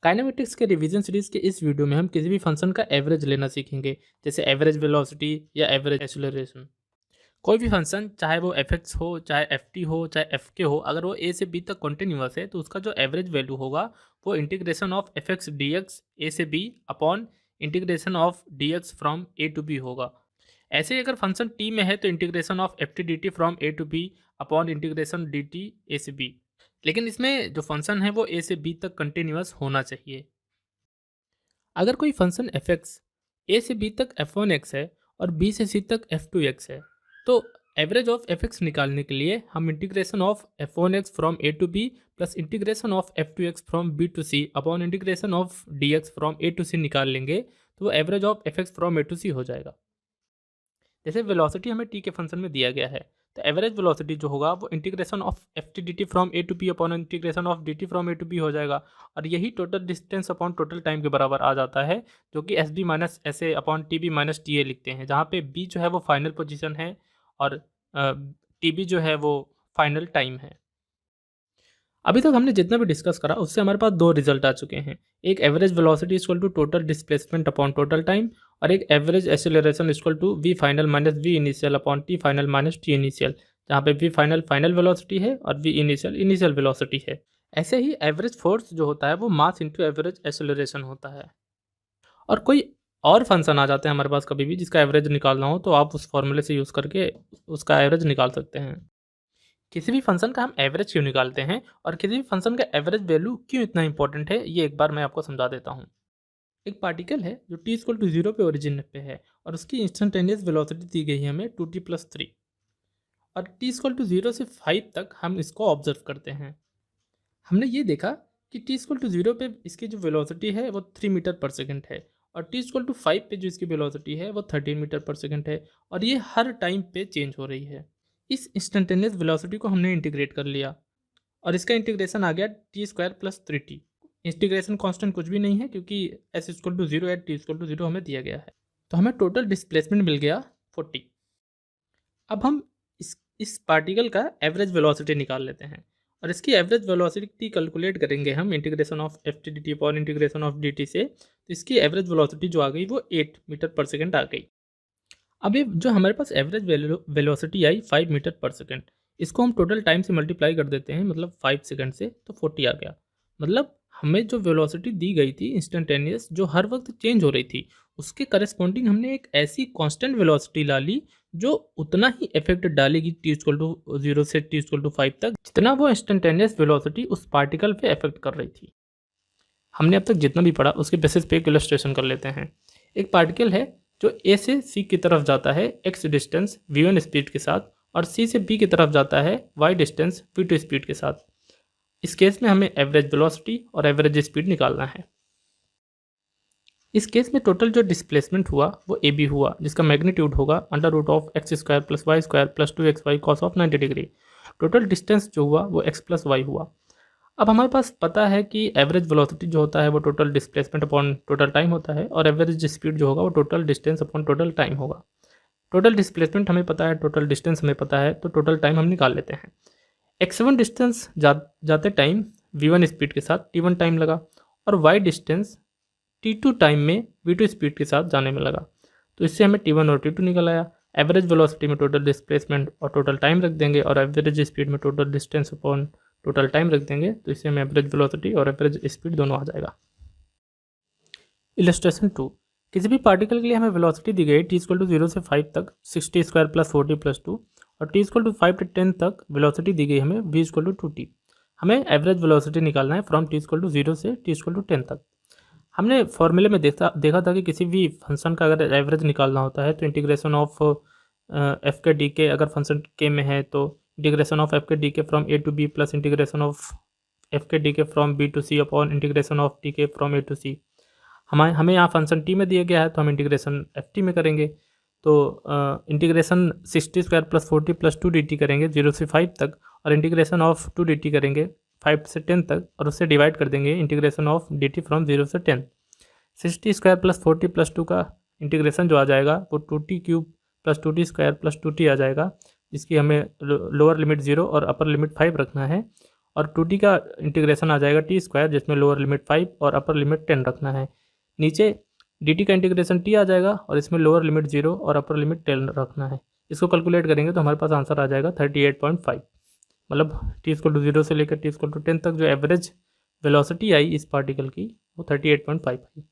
Kinematics के revision series के इस वीडियो में हम किसी भी फंक्शन का एवरेज लेना सीखेंगे, जैसे एवरेज वेलोसिटी या एवरेज एक्सेलरेशन। कोई भी फंक्शन, चाहे वो एफ एक्स हो, चाहे एफ टी हो, चाहे एफ के हो, अगर वो ए से बी तक कॉन्टिन्यूअस है तो उसका जो एवरेज वैल्यू होगा वो integration of F X D X A से B upon integration of D X from A to B होगा। ऐसे ही अगर फंक्शन टी में है तो integration of F T D T from A to B upon integration D T A से B. लेकिन इसमें जो फंक्शन है वो ए से बी तक कंटिन्यूअस होना चाहिए। अगर कोई फंक्शन एफ एक्स ए से बी तक एफ वन एक्स है और बी से सी तक एफ टू एक्स है, तो एवरेज ऑफ एफ एक्स निकालने के लिए हम integration of F one X from A to B plus integration of F two X from B to C upon integration of D X from A to C निकाल लेंगे, तो वो average of F X from A to C हो जाएगा। जैसे velocity हमें T के function में दिया गया है, तो एवरेज वेलोसिटी जो होगा वो integration of F T D T from A to B upon integration of D T from A to B हो जाएगा। और यही total distance upon total time के बराबर आ जाता है, जो कि S B minus S A upon T B minus T A लिखते हैं, जहाँ पे बी जो है वो फाइनल पोजिशन है और टी बी जो है वो फाइनल टाइम है। अभी तक हमने जितना भी डिस्कस करा उससे हमारे पास दो रिजल्ट आ चुके हैं। एक average velocity equal to total displacement upon total time, और एक average acceleration equal to V final minus V initial upon T final minus T initial, जहाँ पे वी फाइनल फाइनल वेलोसिटी है और वी इनिशियल इनिशियल वेलोसिटी है। ऐसे ही average force जो होता है वो मास इंटू एवरेज एक्सेलरेशन होता है। और कोई और फंक्शन आ जाते हैं हमारे पास कभी भी जिसका एवरेज निकालना हो, तो आप उस फॉर्मूले से यूज़ करके उसका एवरेज निकाल सकते हैं। किसी भी फंक्शन का हम एवरेज क्यों निकालते हैं और किसी भी फंक्शन का एवरेज वैल्यू क्यों इतना इंपॉर्टेंट है, ये एक बार मैं आपको समझा देता हूँ। एक पार्टिकल है जो t इक्वल टू 0 पे ओरिजिन पे है और उसकी इंस्टेंटेनियस वेलोसिटी दी गई है हमें 2t+3, और t इक्वल टू 0 से 5 तक हम इसको ऑब्जर्व करते हैं। हमने ये देखा कि t इक्वल टू 0 पे इसकी जो वेलोसिटी है वो 3 मीटर पर सेकेंड है, और t इक्वल टू 5 पे जो इसकी वेलोसिटी है वो 13 मीटर पर सेकेंड है, और ये हर टाइम पे चेंज हो रही है। इस इंस्टेंटेनियस वेलोसिटी को हमने इंटीग्रेट कर लिया और इसका इंटीग्रेशन आ गया t² + 3t। इंटीग्रेशन कांस्टेंट कुछ भी नहीं है क्योंकि s equal to 0 at t equal to 0 हमें दिया गया है, तो हमें टोटल डिस्प्लेसमेंट मिल गया 40। अब हम इस पार्टिकल का एवरेज वेलोसिटी निकाल लेते हैं और इसकी एवरेज वेलोसिटी कैलकुलेट करेंगे हम integration of F T D T upon integration of D T से, तो इसकी एवरेज वेलोसिटी जो आ गई वो 8 मीटर पर सेकेंड आ गई। अब ये जो हमारे पास एवरेज वेलोसिटी आई 5 मीटर पर सेकेंड, इसको हम टोटल टाइम से मल्टीप्लाई कर देते हैं, मतलब 5 सेकेंड से, तो 40 आ गया। मतलब हमें जो वेलोसिटी दी गई थी इंस्टेंटेनियस जो हर वक्त चेंज हो रही थी, उसके करस्पॉन्डिंग हमने एक ऐसी कांस्टेंट वेलोसिटी ला ली जो उतना ही इफेक्ट डालेगी t इक्वल टू 0 से t इक्वल टू 5 तक, जितना वो इंस्टेंटेनियस वेलोसिटी उस पार्टिकल पे इफेक्ट कर रही थी। हमने अब तक जितना भी पढ़ा उसके बेसिस पे एक इलस्ट्रेशन कर लेते हैं। एक पार्टिकल है जो A से C की तरफ जाता है x डिस्टेंस v1 स्पीड के साथ, और C से B की तरफ जाता है y डिस्टेंस v2 स्पीड के साथ। इस केस में हमें एवरेज वेलोसिटी और एवरेज स्पीड निकालना है। इस केस में टोटल जो डिस्प्लेसमेंट हुआ वो AB हुआ, जिसका मैग्नीट्यूड होगा √(x² + y² + 2xy cos of 90 degree. Total distance जो हुआ वो x + y हुआ। अब हमारे पास पता है कि एवरेज वेलोसिटी जो होता है वो total displacement upon total time होता है, और एवरेज स्पीड जो होगा वो total distance upon total time होगा। टोटल डिस्प्लेसमेंट हमें पता है, टोटल डिस्टेंस हमें पता है, तो टोटल टाइम हम निकाल लेते हैं। x1 डिस्टेंस जाते टाइम v1 स्पीड के साथ t1 टाइम लगा, और y डिस्टेंस t2 टाइम में v2 स्पीड के साथ जाने में लगा, तो इससे हमें t1 और t2 निकल आया। एवरेज वेलोसिटी में टोटल डिस्प्लेसमेंट और टोटल टाइम रख देंगे, और एवरेज स्पीड में total distance upon total time रख देंगे, तो इससे हमें एवरेज वेलोसिटी और एवरेज स्पीड दोनों आ जाएगा। इलस्ट्रेशन 2, किसी भी पार्टिकल के लिए हमें वेलोसिटी दी गई t इक्वल टू 0 से 5 तक 60² + 40 + 2, और t इक्वल टू 5 to 10 तक वेलोसिटी दी गई हमें v इक्वल टू 2t। हमें एवरेज वेलोसिटी निकालना है फ्रॉम t इक्वल टू 0 से t इक्वल टू 10 तक। हमने फॉर्मूले में देखा था कि किसी भी फंक्शन का अगर एवरेज निकालना होता है तो integration of F K D K, अगर फंक्शन के में है तो integration of F K D K from A to B plus integration of F K D K from B to C upon integration of T K from A to C. हमें यहाँ function T में दिया गया है तो हम integration F T में करेंगे, तो इंटीग्रेशन 60² + 40 + 2 dt करेंगे 0 से 5 तक, और इंटीग्रेशन ऑफ 2 dt करेंगे 5 से 10 तक, और उससे डिवाइड कर देंगे इंटीग्रेशन ऑफ dt फ्रॉम 0 से 10। 60² + 40 + 2 का इंटीग्रेशन जो आ जाएगा वो 2t³ + 2t² + 2t आ जाएगा, जिसकी हमें लोअर लिमिट 0 और अपर लिमिट 5 रखना है, और 2t का इंटीग्रेशन आ जाएगा टी स्क्वायर, जिसमें लोअर लिमिट 5 और अपर लिमिट 10 रखना है। नीचे dt का इंटीग्रेशन t आ जाएगा और इसमें लोअर लिमिट 0 और अपर लिमिट 10 रखना है। इसको कैलकुलेट करेंगे तो हमारे पास आंसर आ जाएगा 38.5। मतलब t=0 से लेकर t=10 तक जो एवरेज वेलोसिटी आई इस पार्टिकल की वो 38.5 आई।